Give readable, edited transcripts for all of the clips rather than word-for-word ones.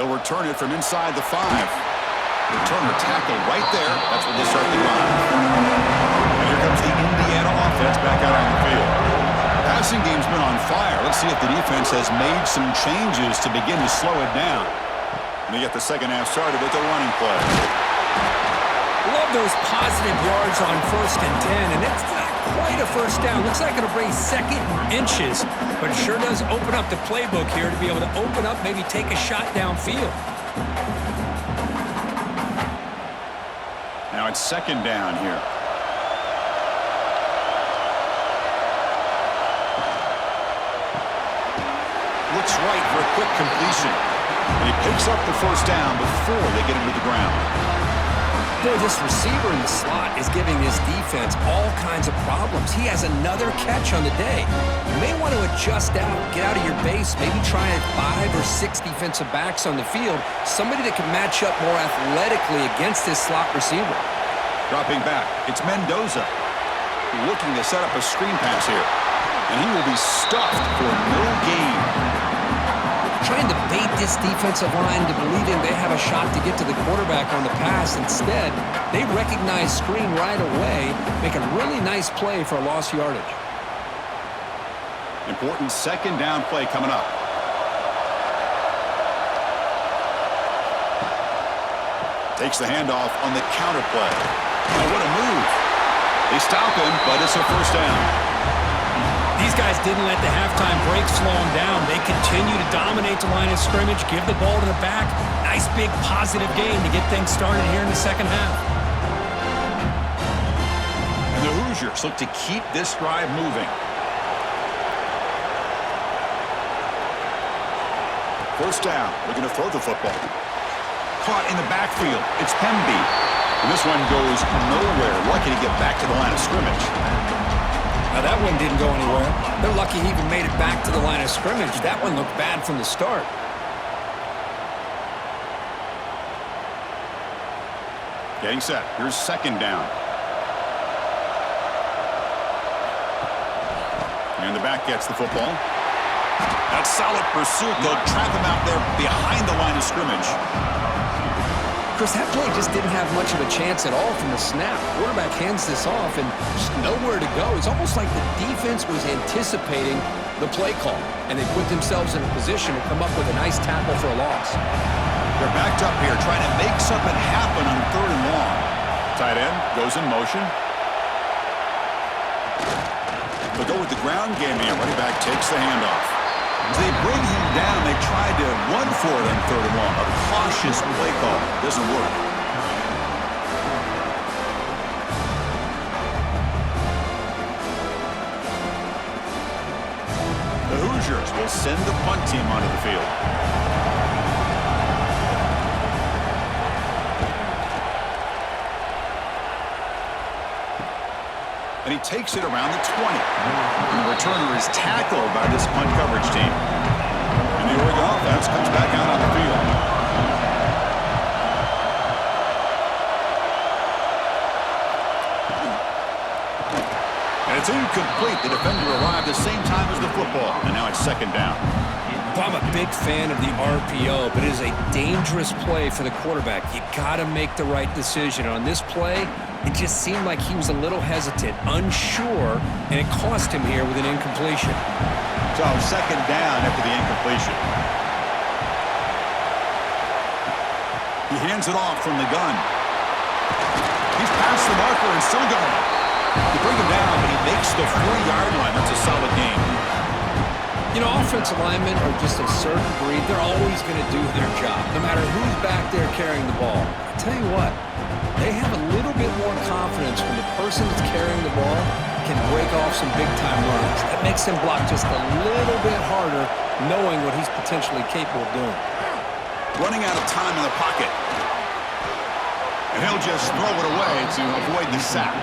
They'll return it from inside the 5. Returner tackle right there. That's where they start the drive. And here comes the Indiana offense back out on the field. The passing game's been on fire. Let's see if the defense has made some changes to begin to slow it down. And they get the second half started with a running play. Love those positive yards on 1st and 10, and it's not quite a first down. Looks like it'll bring second inches, but it sure does open up the playbook here to be able to open up, maybe take a shot downfield. Now it's second down here. Looks right for a quick completion. And he picks up the first down before they get him to the ground. Boy, this receiver in the slot is giving this defense all kinds of problems. He has another catch on the day. You may want to adjust out, get out of your base, maybe try 5 or 6 defensive backs on the field, somebody that can match up more athletically against this slot receiver. Dropping back, it's Mendoza. Looking to set up a screen pass here. And he will be stuffed for no gain. Trying to bait this defensive line to believing they have a shot to get to the quarterback on the pass. Instead, they recognize screen right away, make a really nice play for a lost yardage. Important second down play coming up. Takes the handoff on the counter play. Oh, what a move. They stop him, but it's a first down. These guys didn't let the halftime break slow them down. They continue to dominate the line of scrimmage, give the ball to the back. Nice big positive gain to get things started here in the second half. And the Hoosiers look to keep this drive moving. First down, looking to throw the football. Caught in the backfield. It's Pemby. And this one goes nowhere. Lucky to get back to the line of scrimmage. Now that one didn't go anywhere. They're lucky he even made it back to the line of scrimmage. That one looked bad from the start. Getting set. Here's second down. And the back gets the football. That's solid pursuit. They'll trap him out there behind the line of scrimmage. Chris, that play just didn't have much of a chance at all from the snap. Quarterback hands this off and just nowhere to go. It's almost like the defense was anticipating the play call, and they put themselves in a position to come up with a nice tackle for a loss. They're backed up here trying to make something happen on 3rd and long. Tight end goes in motion. They'll go with the ground game here. Running back takes the handoff. As they bring him down, they tried to run for it on 3rd and long. A cautious play call. Doesn't work. The Hoosiers will send the punt team onto the field. And he takes it around the 20. And the returner is tackled by this punt coverage team. And the Oregon offense comes back out on the field. And it's incomplete. The defender arrived at the same time as the football. And now it's second down. I'm a big fan of the RPO, but it is a dangerous play for the quarterback. You got to make the right decision. On this play, it just seemed like he was a little hesitant, unsure, and it cost him here with an incompletion. So second down after the incompletion. He hands it off from the gun. He's past the marker and still going. You bring him down, but he makes the 4-yard line. That's a solid game. You know, offensive linemen are just a certain breed. They're always going to do their job, no matter who's back there carrying the ball. I'll tell you what, they have a little bit more confidence when the person that's carrying the ball can break off some big-time runs. That makes him block just a little bit harder, knowing what he's potentially capable of doing. Running out of time in the pocket. And he'll just throw it away to avoid the sack.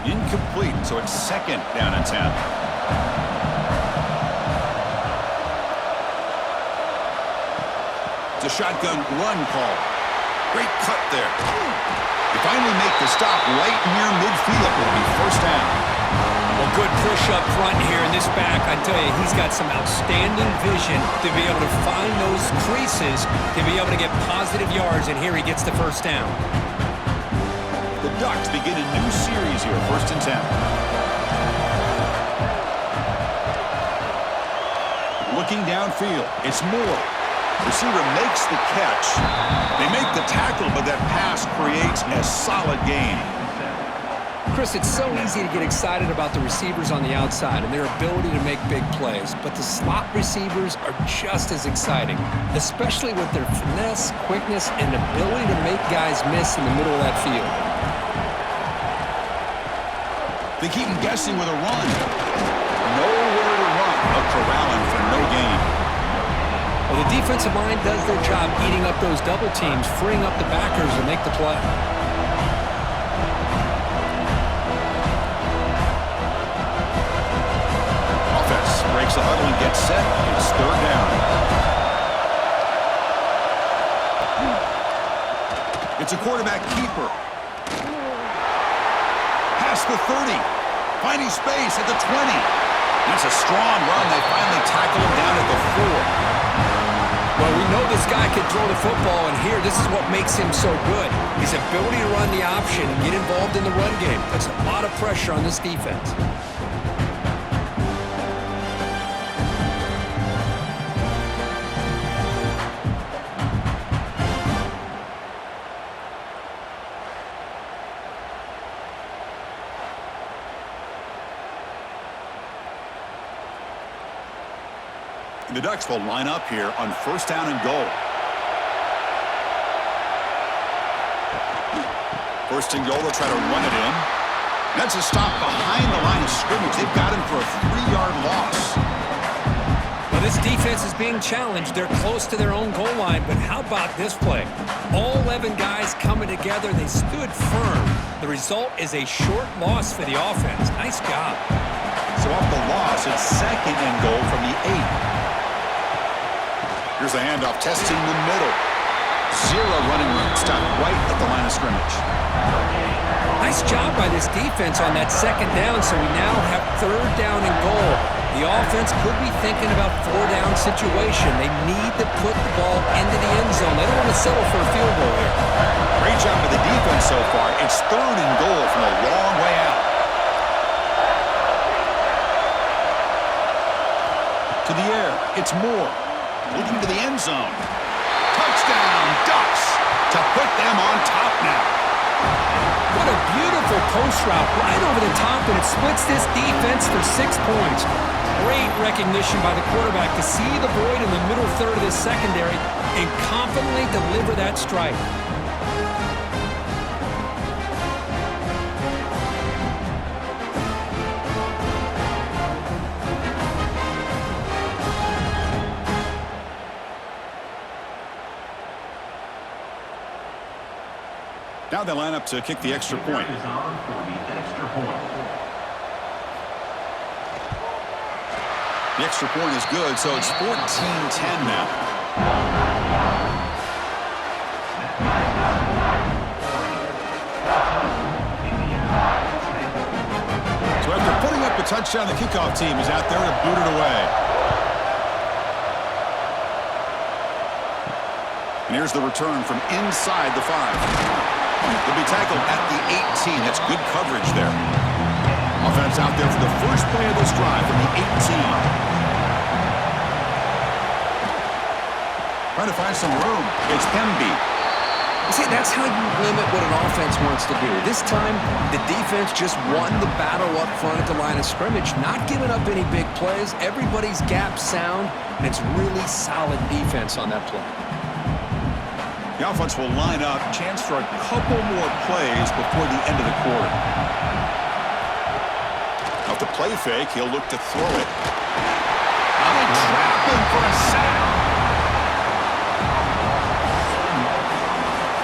Incomplete, so it's second down and 10. It's a shotgun run call. Great cut there. They finally make the stop right near midfield. It'll be first down. Well, good push up front here in this back. I tell you, he's got some outstanding vision to be able to find those creases, to be able to get positive yards, and here he gets the first down. The Ducks begin a new series here, 1st and 10. Looking downfield, it's Moore. Receiver makes the catch. They make the tackle, but that pass creates a solid gain. Chris, it's so easy to get excited about the receivers on the outside and their ability to make big plays, but the slot receivers are just as exciting, especially with their finesse, quickness, and ability to make guys miss in the middle of that field. They keep him guessing with a run. Nowhere to run. A corralling for no gain. Well, the defensive line does their job eating up those double teams, freeing up the backers to make the play. Offense breaks the huddle and gets set. It's 3rd down. It's a quarterback keeper. Past the 30. Finding space at the 20. That's a strong run. They finally tackle him down at the 4. Well, we know this guy can throw the football, and here, this is what makes him so good. His ability to run the option and get involved in the run game. That's a lot of pressure on this defense. The Ducks will line up here on 1st down and goal. 1st and goal, they'll try to run it in. That's a stop behind the line of scrimmage. They've got him for a 3-yard loss. Well, this defense is being challenged. They're close to their own goal line, but how about this play? All 11 guys coming together. They stood firm. The result is a short loss for the offense. Nice job. So off the loss, it's 2nd and goal from the 8. Here's a handoff, testing the middle. 0 running room, stopped right at the line of scrimmage. Nice job by this defense on that 2nd down, so we now have 3rd down and goal. The offense could be thinking about 4-down situation. They need to put the ball into the end zone. They don't want to settle for a field goal here. Great job by the defense so far. It's 3rd and goal from a long way out. To the air, it's Moore. Looking to the end zone. Touchdown, Ducks, to put them on top now. What a beautiful post route right over the top, and it splits this defense for 6 points. Great recognition by the quarterback to see the void in the middle third of this secondary and confidently deliver that strike. Now they line up to kick the extra point. The extra point is good, so it's 14-10 now. So after putting up a touchdown, the kickoff team is out there to boot it away. And here's the return from inside the 5. They'll be tackled at the 18. That's good coverage there. Offense out there for the first play of this drive from the 18. Trying to find some room. It's Hemby. See, that's how you limit what an offense wants to do. This time, the defense just won the battle up front at the line of scrimmage, not giving up any big plays. Everybody's gap sound, and it's really solid defense on that play. The offense will line up. Chance for a couple more plays before the end of the quarter. Off the play fake, he'll look to throw it. Now they trap him for a sack.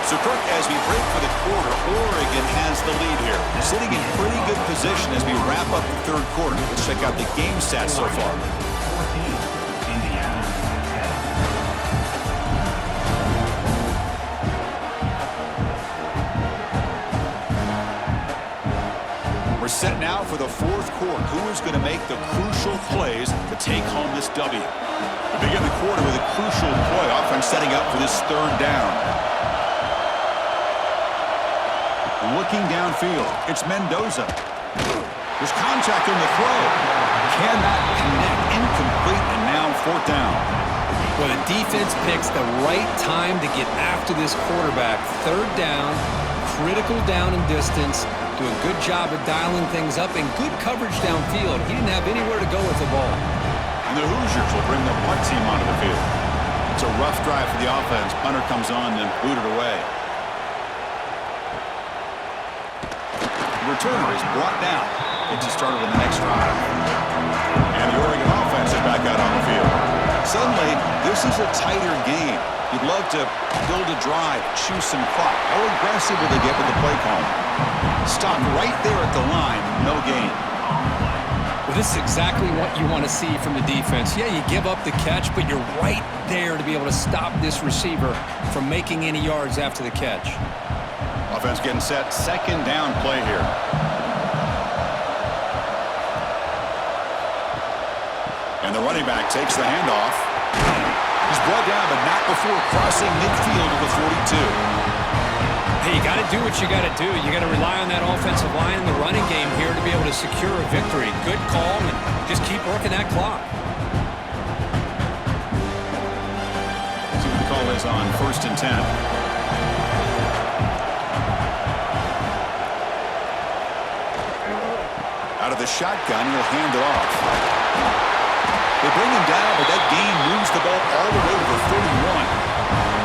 So, Kirk, as we break for the quarter, Oregon has the lead here. Sitting in pretty good position as we wrap up the 3rd quarter. Let's check out the game stats so far. set now for the fourth quarter. Who is going to make the crucial plays to take home this W? We begin the quarter with a crucial play. Offense setting up for this third down. Looking downfield, it's Mendoza. There's contact on the throw. Cannot connect. Incomplete, and now fourth down. Well, the defense picks the right time to get after this quarterback. Third down, critical down and distance. Do a good job of dialing things up and good coverage downfield. He didn't have anywhere to go with the ball. And the Hoosiers will bring the punt team onto the field. It's a rough drive for the offense. Punter comes on and booted away. The returner is brought down. Gets you started on the next drive. And the Oregon offense is back out on the field. Suddenly, this is a tighter game. You'd love to build a drive, choose some clock. How aggressive will they get with the play call? Stop right there at the line. No gain. Well, this is exactly what you want to see from the defense. Yeah, you give up the catch, but you're right there to be able to stop this receiver from making any yards after the catch. Offense getting set. Second down play here. And the running back takes the handoff. He's brought down, but not before crossing midfield of the 42. Hey, you got to do what you got to do. You got to rely on that offensive line in the running game here to be able to secure a victory. Good call, and just keep working that clock. See what the call is on 1st and 10. Out of the shotgun, he'll hand it off. They bring him down, but that gain moves the ball all the way to the 31.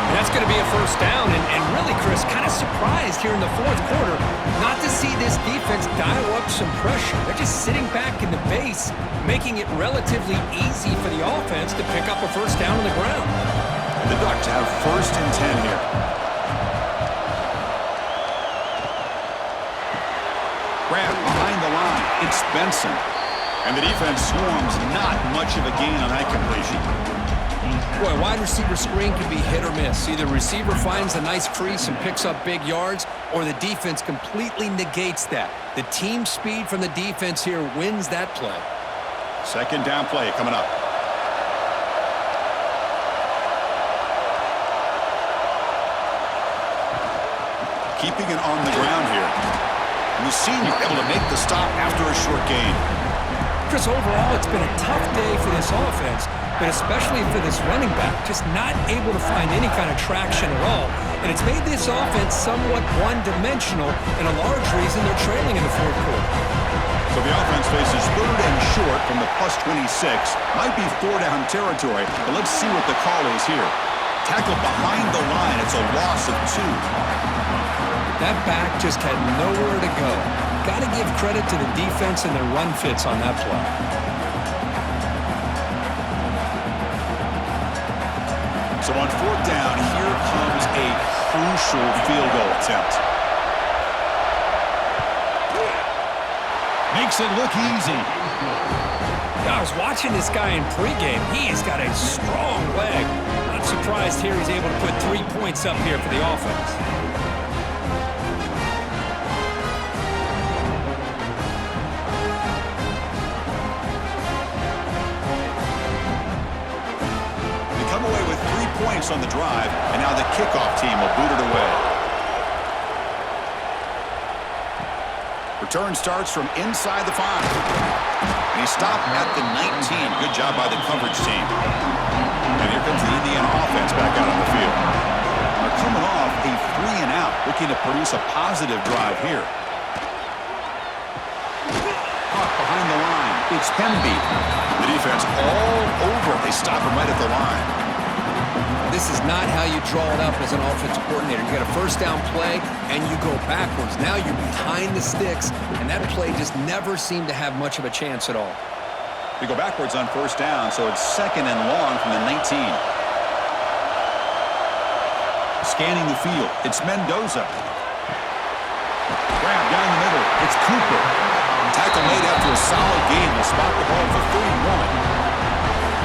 And that's going to be a first down. And really, Chris, kind of surprised here in the fourth quarter not to see this defense dial up some pressure. They're just sitting back in the base, making it relatively easy for the offense to pick up a first down on the ground. And the Ducks have 1st and 10 here. Grant behind the line. It's Benson. And the defense swarms. Not much of a gain on that completion. Boy, a wide receiver screen can be hit or miss. Either receiver finds a nice crease and picks up big yards, or the defense completely negates that. The team speed from the defense here wins that play. Second down play coming up. Keeping it on the ground here. And the senior able to make the stop after a short gain. Chris, overall, it's been a tough day for this offense, but especially for this running back, just not able to find any kind of traction at all. And it's made this offense somewhat one-dimensional, and a large reason they're trailing in the fourth quarter. So the offense faces 3rd and short from the plus 26. Might be 4-down territory, but let's see what the call is here. Tackle behind the line. It's a loss of 2. That back just had nowhere to go. Got to give credit to the defense and their run fits on that play. So on 4th down, here comes a crucial field goal attempt. Makes it look easy. I was watching this guy in pregame. He has got a strong leg. Not surprised here he's able to put 3 points up here for the offense. Points on the drive, and now the kickoff team will boot it away. Return starts from inside the 5. And he stopped at the 19. Good job by the coverage team. And here comes the Indiana offense back out on the field. They're coming off a 3-and-out, looking to produce a positive drive here. Caught behind the line. It's Hemby. The defense all over. They stop him right at the line. This is not how you draw it up as an offensive coordinator. You get a first down play, and you go backwards. Now you're behind the sticks, and that play just never seemed to have much of a chance at all. They go backwards on first down, so it's 2nd and long from the 19. Scanning the field, it's Mendoza. Grab down the middle, it's Cooper. Tackle made after a solid gain. Will spot the ball for 31.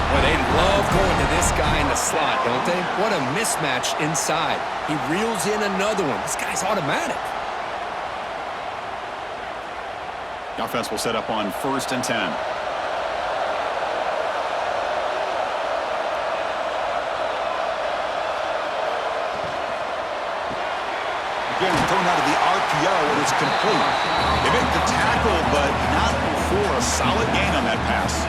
Well, they love going to this guy in the slot, don't they? What a mismatch inside. He reels in another one. This guy's automatic. The offense will set up on 1st and 10. Again, thrown out of the RPO, and it's complete. They make the tackle, but not before a solid gain on that pass.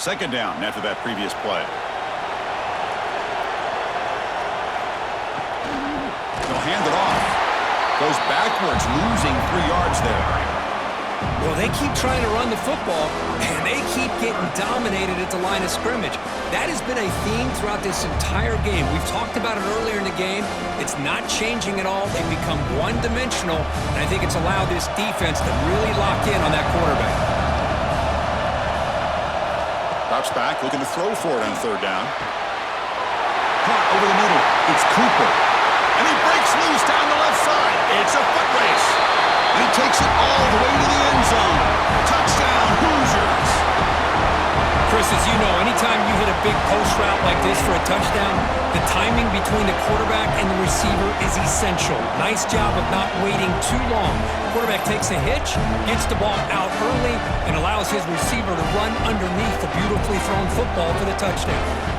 Second down after that previous play. They'll hand it off. Goes backwards, losing 3 yards there. Well, they keep trying to run the football, and they keep getting dominated at the line of scrimmage. That has been a theme throughout this entire game. We've talked about it earlier in the game. It's not changing at all. They've become one-dimensional, and I think it's allowed this defense to really lock in on that quarterback. Drops back, looking to throw for it on 3rd down. Caught over the middle. It's Cooper. And he breaks loose down the left side. It's a foot race. And he takes it all the way to the end zone. Touchdown, Hoosiers. Chris, as you know, anytime you hit a big post route like this for a touchdown, the timing between the quarterback and the receiver is essential. Nice job of not waiting too long. Quarterback takes a hitch, gets the ball out early, and allows his receiver to run underneath the beautifully thrown football for the touchdown.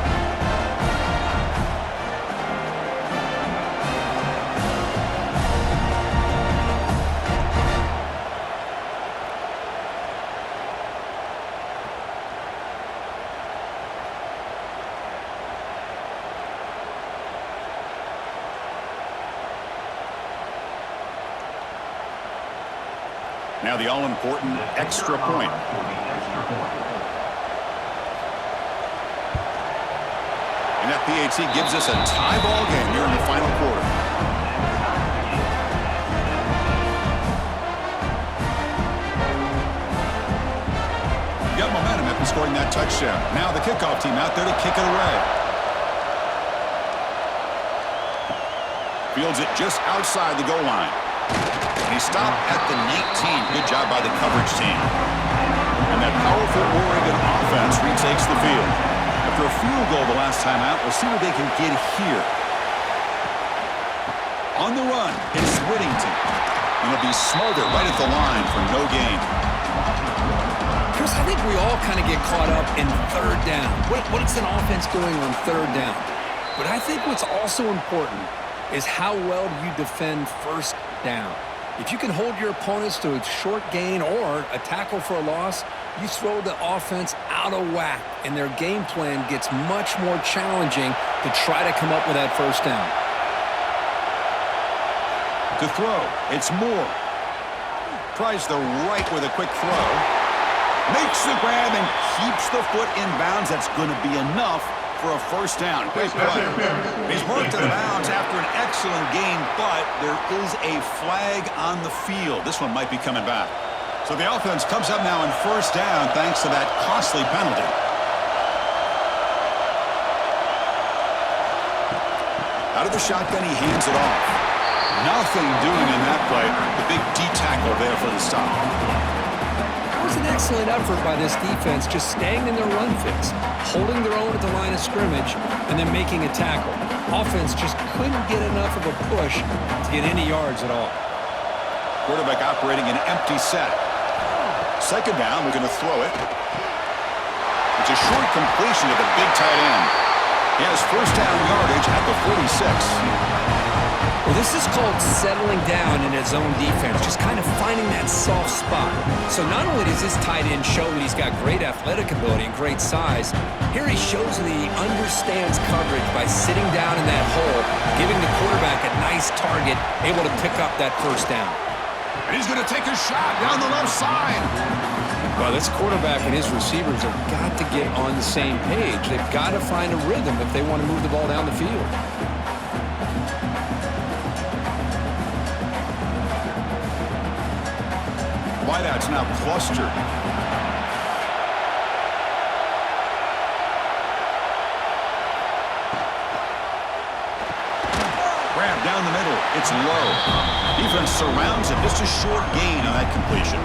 Now the all-important extra point. And that PAT gives us a tie ball game here in the final quarter. You got momentum after scoring that touchdown. Now the kickoff team out there to kick it away. Fields it just outside the goal line. He stopped at the 19. Good job by the coverage team. And that powerful Oregon offense retakes the field. After a field goal the last time out, we'll see what they can get here. On the run, it's Whittington. And he'll be smothered right at the line for no gain. Chris, I think we all kind of get caught up in 3rd down. What is an offense doing on 3rd down? But I think what's also important is how well do you defend 1st down. If you can hold your opponents to a short gain or a tackle for a loss, you throw the offense out of whack, and their game plan gets much more challenging to try to come up with that 1st down. To throw, it's Moore. Tries the right with a quick throw. Makes the grab and keeps the foot in bounds. That's going to be enough for a 1st down. Great play. He's worked out of bounds after an excellent game, but there is a flag on the field. This one might be coming back. So the offense comes up now in 1st down thanks to that costly penalty. Out of the shotgun, he hands it off. Nothing doing in that play. The big D tackle there for the stop. It was an excellent effort by this defense, just staying in their run fits, holding their own at the line of scrimmage, and then making a tackle. Offense just couldn't get enough of a push to get any yards at all. Quarterback operating an empty set. 2nd down, we're going to throw it. It's a short completion to the big tight end. He has 1st down yardage at the 46. Well, this is called settling down in his own defense, just kind of finding that soft spot. So not only does this tight end show that he's got great athletic ability and great size, here he shows that he understands coverage by sitting down in that hole, giving the quarterback a nice target, able to pick up that 1st down. And he's going to take a shot down the left side. Well, this quarterback and his receivers have got to get on the same page. They've got to find a rhythm if they want to move the ball down the field. Wideouts now clustered. Grab down the middle. It's low. Defense surrounds him. Just a short gain on that completion.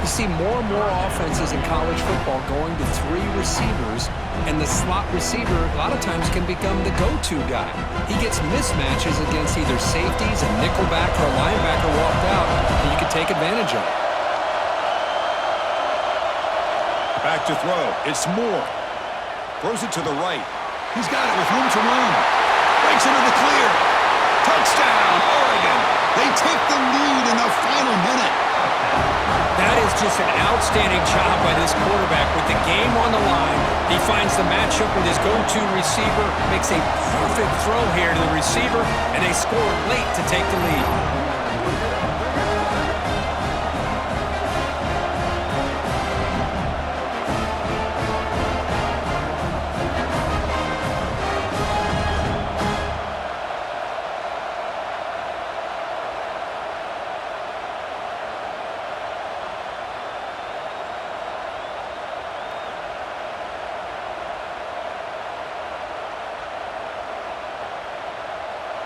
You see more and more offenses in college football going to 3 receivers, and the slot receiver a lot of times can become the go-to guy. He gets mismatches against either safeties, a nickelback, or a linebacker walked out, and you can take advantage of it. Back to throw. It's Moore. Throws it to the right. He's got it with room to run. Breaks into the clear. Touchdown, Oregon. They take the lead in the final minute. That is just an outstanding job by this quarterback with the game on the line. He finds the matchup with his go-to receiver, makes a perfect throw here to the receiver, and they score late to take the lead.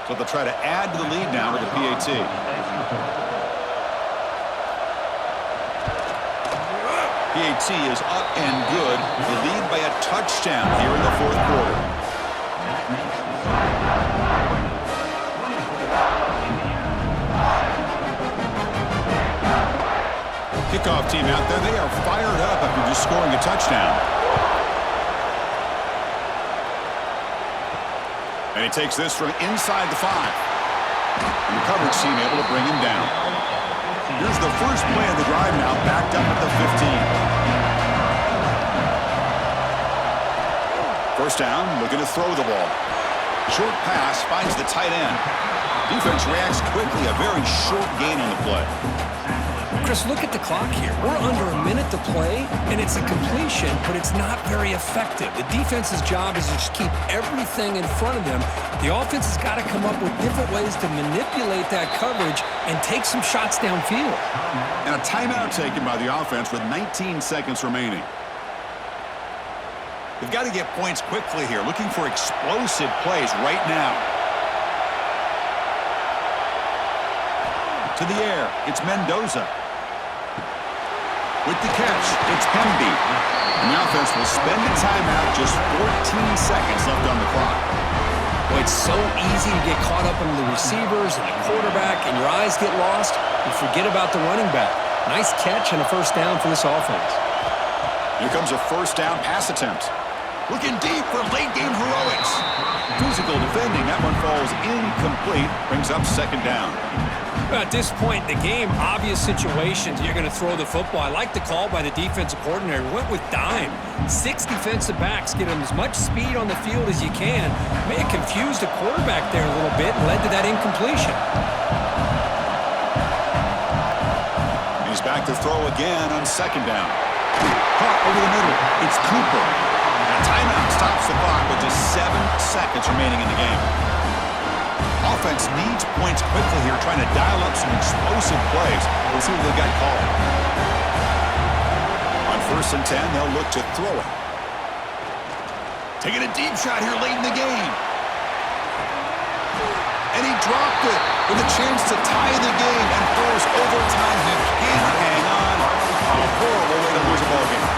So they'll try to add to the lead now with the PAT. PAT is up and good. They lead by a touchdown here in the fourth quarter. Kickoff team out there. They are fired up after just scoring a touchdown. And he takes this from inside the 5. And the coverage team able to bring him down. Here's the first play of the drive now, backed up at the 15. First down, looking to throw the ball. Short pass finds the tight end. Defense reacts quickly, a very short gain on the play. Chris, look at the clock here. We're under a minute to play, and it's a completion, but it's not very effective. The defense's job is to just keep everything in front of them. The offense has got to come up with different ways to manipulate that coverage and take some shots downfield. And a timeout taken by the offense with 19 seconds remaining. They've got to get points quickly here, looking for explosive plays right now. To the air, it's Mendoza. With the catch, it's Hemby. And the offense will spend the timeout, just 14 seconds left on the clock. Boy, it's so easy to get caught up in the receivers and the quarterback, and your eyes get lost. You forget about the running back. Nice catch and a first down for this offense. Here comes a first down pass attempt. Looking deep for late-game heroics. Physical defending. That one falls incomplete. Brings up second down. At this point in the game, obvious situations, you're going to throw the football. I like the call by the defensive coordinator. Went with dime. 6 defensive backs, get them as much speed on the field as you can. May have confused the quarterback there a little bit and led to that incompletion. He's back to throw again on second down. Caught over the middle. It's Cooper. And a timeout stops the clock with just 7 seconds remaining in the game. Offense needs points quickly here, trying to dial up some explosive plays. We'll see what they got called. On 1st and 10, they'll look to throw it. Taking a deep shot here late in the game. And he dropped it with a chance to tie the game and force overtime. He can't hang on. A horrible way to lose a ball game.